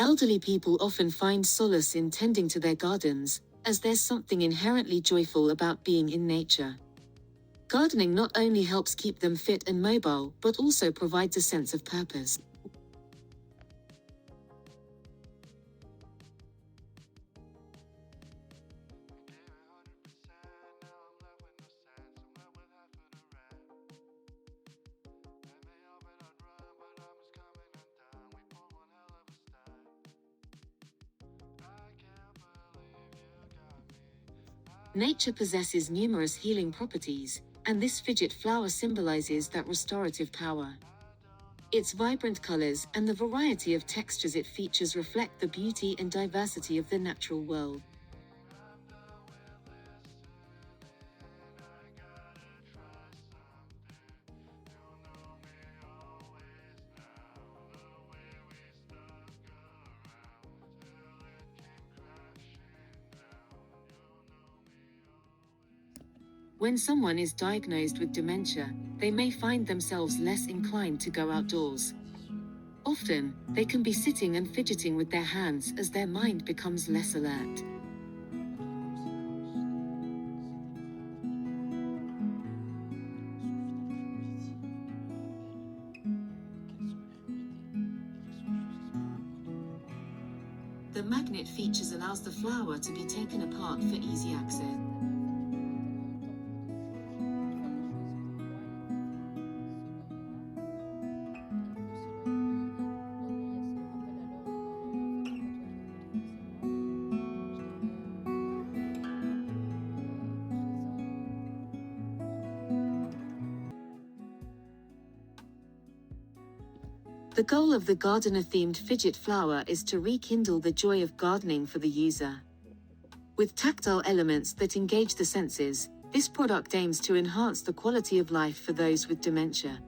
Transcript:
Elderly people often find solace in tending to their gardens, as there's something inherently joyful about being in nature. Gardening not only helps keep them fit and mobile, but also provides a sense of purpose. Nature possesses numerous healing properties, and this fidget flower symbolizes that restorative power. Its vibrant colors and the variety of textures it features reflect the beauty and diversity of the natural world. When someone is diagnosed with dementia, they may find themselves less inclined to go outdoors. Often, they can be sitting and fidgeting with their hands as their mind becomes less alert. The magnet features allows the flower to be taken apart for easy access. The goal of the gardener-themed fidget flower is to rekindle the joy of gardening for the user. With tactile elements that engage the senses, this product aims to enhance the quality of life for those with dementia.